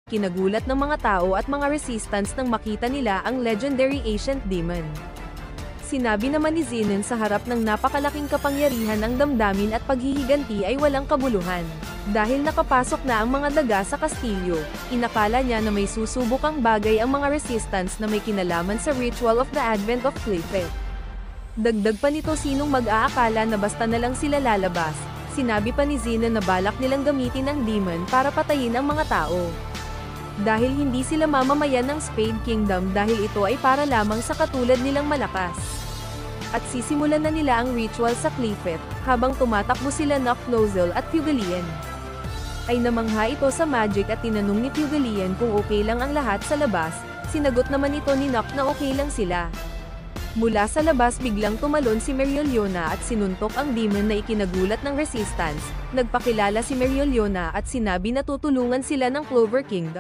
Kinagulat ng mga tao at mga resistance nang makita nila ang legendary ancient demon. Sinabi naman ni Zenon sa harap ng napakalaking kapangyarihan ang damdamin at paghihiganti ay walang kabuluhan. Dahil nakapasok na ang mga daga sa kastilyo, inakala niya na may susubukang bagay ang mga resistance na may kinalaman sa ritual of the advent of Clefairy. Dagdag pa nito, sinong mag-aakala na basta na lang sila lalabas. Sinabi pa ni Zenon na balak nilang gamitin ang demon para patayin ang mga tao. Dahil hindi sila mamamayan ng Spade Kingdom dahil ito ay para lamang sa katulad nilang malakas. At sisimulan na nila ang ritual sa Clefairy, habang tumatakbo sila Knock-Nozzle at Fugalian. Ay namangha ito sa magic at tinanong ni Fugalian kung okay lang ang lahat sa labas. Sinagot naman ito ni Knock na okay lang sila. Mula sa labas biglang tumalon si Mereoleona at sinuntok ang demon na ikinagulat ng resistance. Nagpakilala si Mereoleona at sinabi na tutulungan sila ng Clover Kingdom.